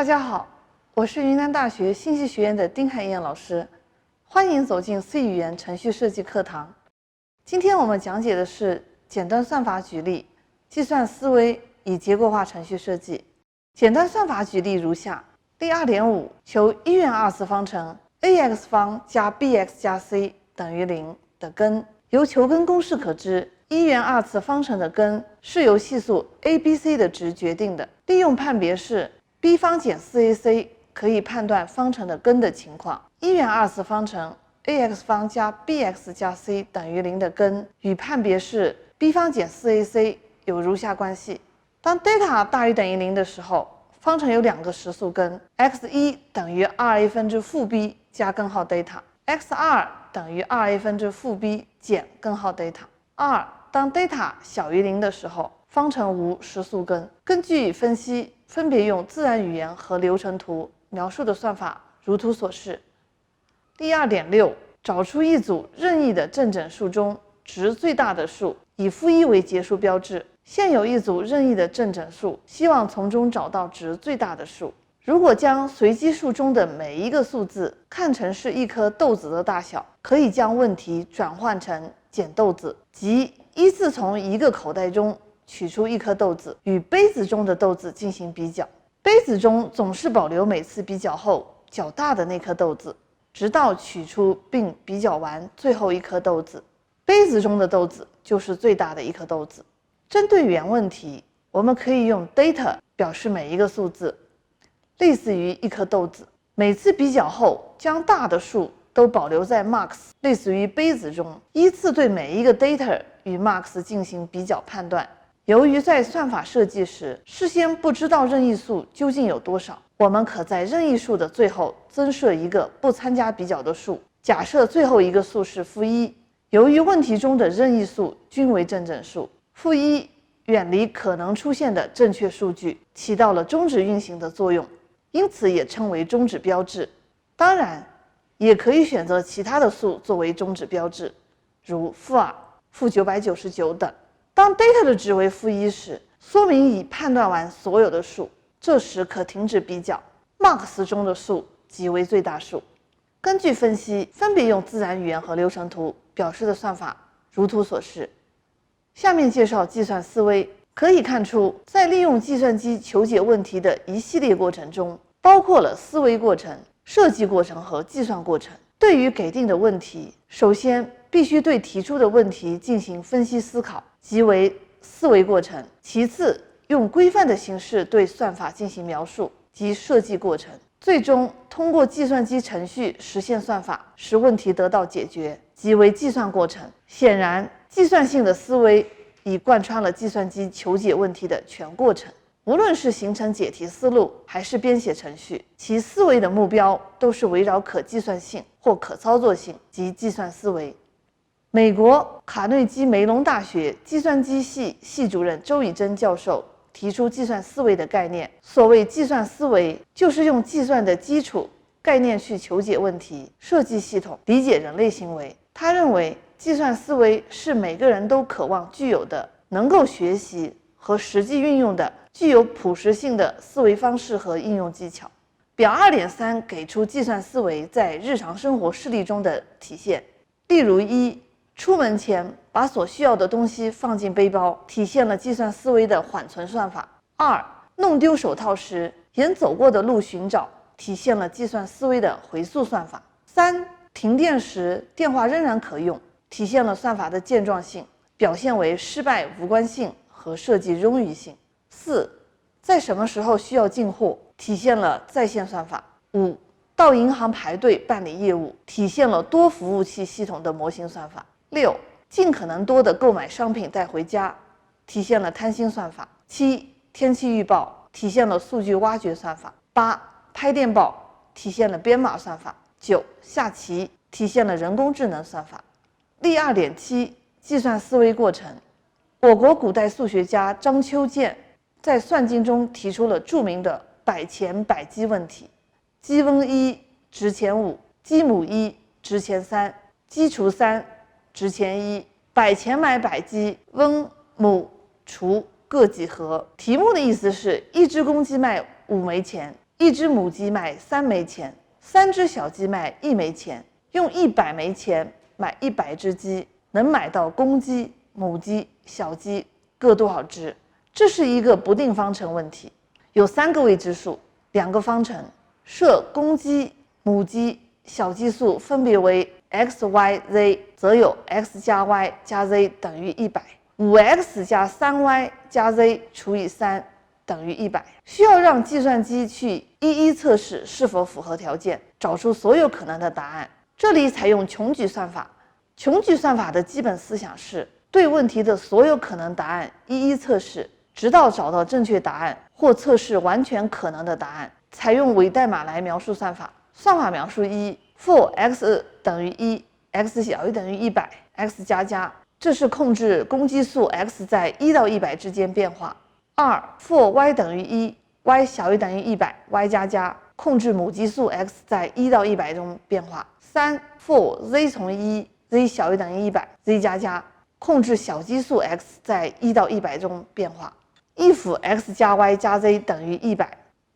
大家好，我是云南大学信息学院的丁海燕老师，欢迎走进 C 语言程序设计课堂。今天我们讲解的是简单算法举例、计算思维与结构化程序设计。简单算法举例如下：例 2.5 求1元二次方程 ax 方加 bx 加 c 等于0的根。由求根公式可知，1元二次方程的根是由系数 a、b、c 的值决定的。利用判别式 b 方减 4ac 可以判断方程的根的情况。1元二次方程 ax 方加 bx 加 c 等于0的根与判别式 b 方减 4ac 有如下关系：当 δ 大于等于0的时候，方程有两个实数根 x1 等于 2a 分之负 b 加根号 δ，x2 等于 2a 分之负 b 减根号 δ。当 δ 小于0的时候，方程无实数根。根据分析，分别用自然语言和流程图描述的算法如图所示。例 2.6 找出一组任意的正整数中值最大的数，以-1为结束标志。现有一组任意的正整数，希望从中找到值最大的数。如果将随机数中的每一个数字看成是一颗豆子的大小，可以将问题转换成捡豆子，即依次从一个口袋中取出一颗豆子，与杯子中的豆子进行比较。杯子中总是保留每次比较后较大的那颗豆子，直到取出并比较完最后一颗豆子，杯子中的豆子就是最大的一颗豆子。针对原问题，我们可以用 data 表示每一个数字，类似于一颗豆子。每次比较后，将大的数都保留在 marks， 类似于杯子中，依次对每一个 data 与 marks 进行比较判断。由于在算法设计时事先不知道任意数究竟有多少，我们可在任意数的最后增设一个不参加比较的数，假设最后一个数是-1。由于问题中的任意数均为正整数，-1远离可能出现的正确数据，起到了终止运行的作用，因此也称为终止标志。当然，也可以选择其他的数作为终止标志，如-2、-999等。当 data 的值为-1时，说明已判断完所有的数，这时可停止比较。marks 中的数即为最大数。根据分析，分别用自然语言和流程图表示的算法如图所示。下面介绍计算思维。可以看出，在利用计算机求解问题的一系列过程中，包括了思维过程、设计过程和计算过程。对于给定的问题，首先必须对提出的问题进行分析思考，即为思维过程。其次，用规范的形式对算法进行描述，即设计过程。最终通过计算机程序实现算法，使问题得到解决，即为计算过程。显然，计算性的思维已贯穿了计算机求解问题的全过程。无论是形成解题思路还是编写程序，其思维的目标都是围绕可计算性或可操作性及计算思维。美国卡内基梅隆大学计算机系系主任周以真教授提出计算思维的概念。所谓计算思维，就是用计算的基础概念去求解问题、设计系统、理解人类行为。他认为，计算思维是每个人都渴望具有的、能够学习和实际运用的、具有普适性的思维方式和应用技巧。表 2.3 给出计算思维在日常生活事例中的体现。例如1，出门前把所需要的东西放进背包，体现了计算思维的缓存算法。2，弄丢手套时沿走过的路寻找，体现了计算思维的回溯算法。3，停电时电话仍然可用，体现了算法的健壮性，表现为失败无关性和设计冗余性。4，在什么时候需要进货，体现了在线算法。5，到银行排队办理业务，体现了多服务器系统的模型算法。6，尽可能多的购买商品带回家，体现了贪心算法。7，天气预报，体现了数据挖掘算法。8，拍电报，体现了编码算法。9，下棋，体现了人工智能算法。例 2.7 计算思维过程。我国古代数学家张丘建在《算经》中提出了著名的百钱百积问题：积翁1值钱5，积母1值钱3，积除3值钱1。百钱买百积，翁母除各几何？题目的意思是，一只公鸡卖5枚钱，一只母鸡卖3枚钱，3只小鸡卖1枚钱，用100枚钱买100只鸡，能买到公鸡、母鸡、小鸡各多少只？这是一个不定方程问题，有3个未知数，2个方程，设公鸡、母鸡、小鸡数分别为 x、y、z， 则有 x 加 y 加 z 等于100，5x 加 3y 加 z 除以3等于100。需要让计算机去一一测试是否符合条件，找出所有可能的答案。这里采用穷举算法。穷举算法的基本思想是对问题的所有可能答案一一测试，直到找到正确答案或测试完全可能的答案。采用伪代码来描述算法。算法描述一 for x 等于1 x 小于等于100 x 加加，这是控制公鸡数 x 在1到100之间变化。2 for y 等于1 y 小于等于100 y 加加，控制母鸡数 x 在1到100中变化。3 for z 从1 z 小于等于100 z 加加，控制小鸡数 x 在1到100中变化。if x 加 y 加 z 等于100，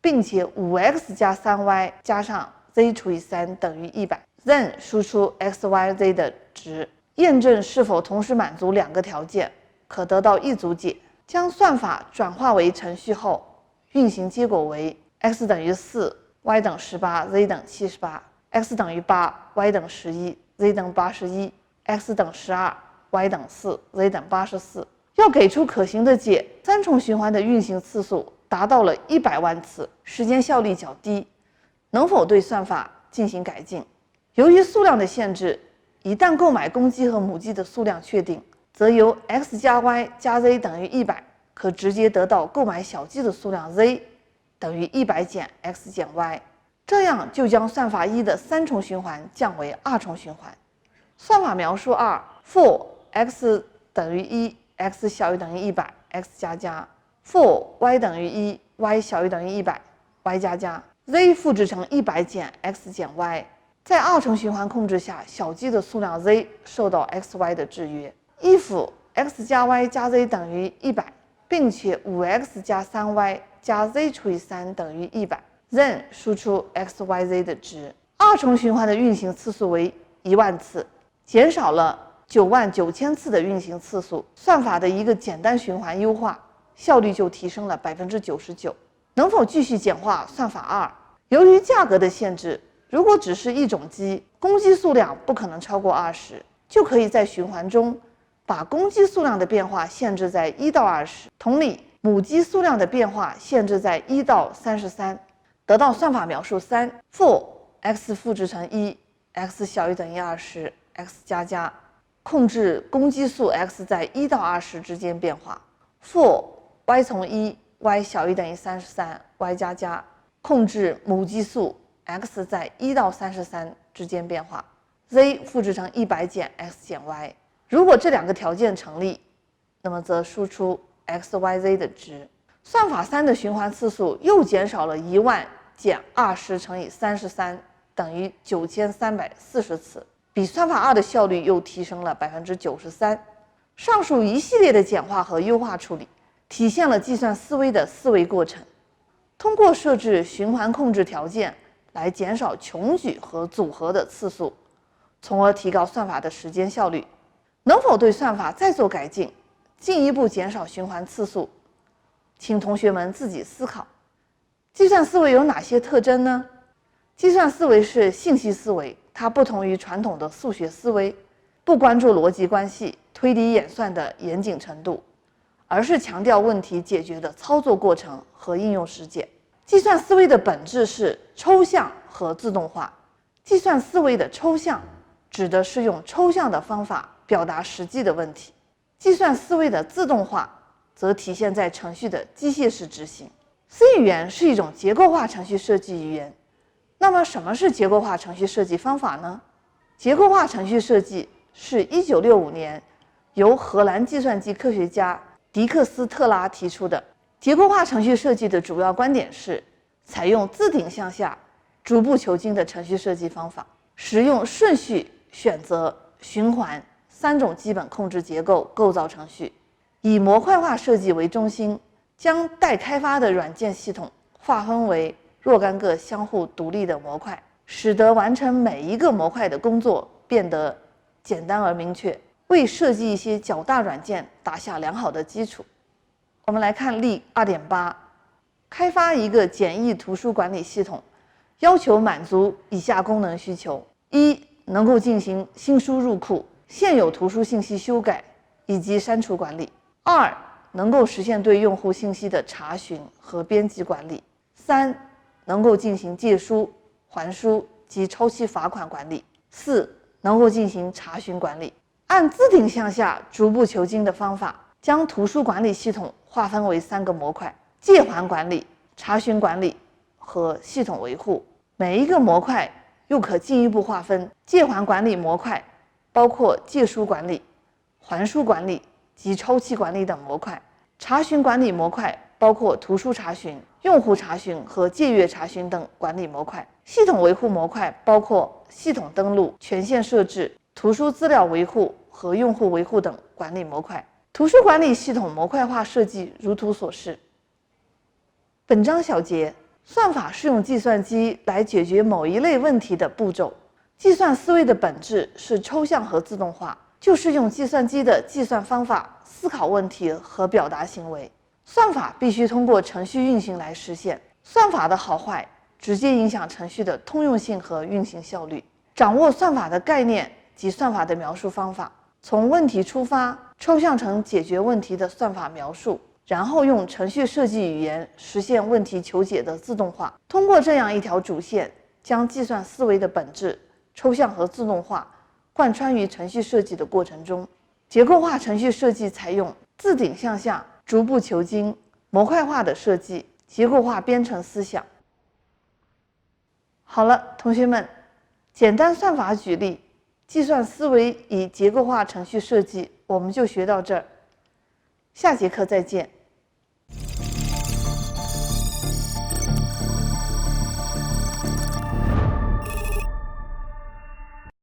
并且 5x 加 3y 加上 z 除以3等于100， then 输出 x、y、z 的值，验证是否同时满足2个条件，可得到一组解。将算法转化为程序后，运行结果为 x 等于4 y 等18 z 等78 x 等于8 y 等11 z 等81 x 等12 y 等4 z 等84。要给出可行的解，3重循环的运行次数达到了100万次，时间效率较低，能否对算法进行改进？由于数量的限制，一旦购买公鸡和母鸡的数量确定，则由 x 加 y 加 z 等于100，可直接得到购买小鸡的数量 z 等于100减 x 减 y， 这样就将算法1的3重循环降为2重循环。算法描述2 for x 等于1 x 小于等于100 x 加加 for y 等于1 y 小于等于100 y 加加 z 复制成100减 x 减 y。 在2重循环控制下，小鸡的数量 z 受到 x、y 的制约。if x 加 y 加 z 等于100，并且 5x 加 3y 加 z 除以3等于100， then 输出 x、y、z 的值。2重循环的运行次数为1万次，减少了99000次的运行次数。算法的一个简单循环优化，效率就提升了 99%。 能否继续简化算法2？由于价格的限制，如果只是一种鸡，公鸡数量不可能超过20，就可以在循环中把公鸡数量的变化限制在1到20，同理，母鸡数量的变化限制在1到33，得到算法描述3 for x 复制成1 x 小于等于20 x 加加，控制公鸡数 x 在1到20之间变化。 for y 从1 y 小于等于33 y 加加，控制母鸡数 x 在1到33之间变化。 z 复制成100减 x 减 y。如果这2个条件成立，那么则输出 x、y、z 的值。算法3的循环次数又减少了1万减20乘以33等于9340次，比算法2的效率又提升了 93%。上述一系列的简化和优化处理，体现了计算思维的思维过程。通过设置循环控制条件来减少穷举和组合的次数，从而提高算法的时间效率。能否对算法再做改进，进一步减少循环次数？请同学们自己思考。计算思维有哪些特征呢？计算思维是信息思维，它不同于传统的数学思维，不关注逻辑关系、推理演算的严谨程度，而是强调问题解决的操作过程和应用实践。计算思维的本质是抽象和自动化。计算思维的抽象指的是用抽象的方法表达实际的问题，计算思维的自动化则体现在程序的机械式执行。C 语言是一种结构化程序设计语言。那么什么是结构化程序设计方法呢？结构化程序设计是1965年由荷兰计算机科学家迪克斯特拉提出的。结构化程序设计的主要观点是采用自顶向下、逐步求精的程序设计方法，使用顺序、选择、循环3种基本控制结构构造程序，以模块化设计为中心，将待开发的软件系统划分为若干个相互独立的模块，使得完成每一个模块的工作变得简单而明确，为设计一些较大软件打下良好的基础。我们来看例 2.8， 开发一个简易图书管理系统，要求满足以下功能需求：一、能够进行新书入库、现有图书信息修改以及删除管理；二、能够实现对用户信息的查询和编辑管理；三、能够进行借书、还书及超期罚款管理；四、能够进行查询管理。按自顶向下逐步求精的方法，将图书管理系统划分为3个模块：借还管理、查询管理和系统维护。每一个模块又可进一步划分：借还管理模块包括借书管理、还书管理及超期管理等模块；查询管理模块包括图书查询、用户查询和借阅查询等管理模块；系统维护模块包括系统登录、权限设置、图书资料维护和用户维护等管理模块。图书管理系统模块化设计如图所示。本章小结：算法是用计算机来解决某一类问题的步骤。计算思维的本质是抽象和自动化，就是用计算机的计算方法思考问题和表达行为。算法必须通过程序运行来实现，算法的好坏直接影响程序的通用性和运行效率。掌握算法的概念及算法的描述方法，从问题出发，抽象成解决问题的算法描述，然后用程序设计语言实现问题求解的自动化。通过这样一条主线，将计算思维的本质抽象和自动化贯穿于程序设计的过程中。结构化程序设计采用自顶向下、逐步求精、模块化的设计，结构化编程思想。好了，同学们，简单算法举例、计算思维与结构化程序设计，我们就学到这儿。下节课再见。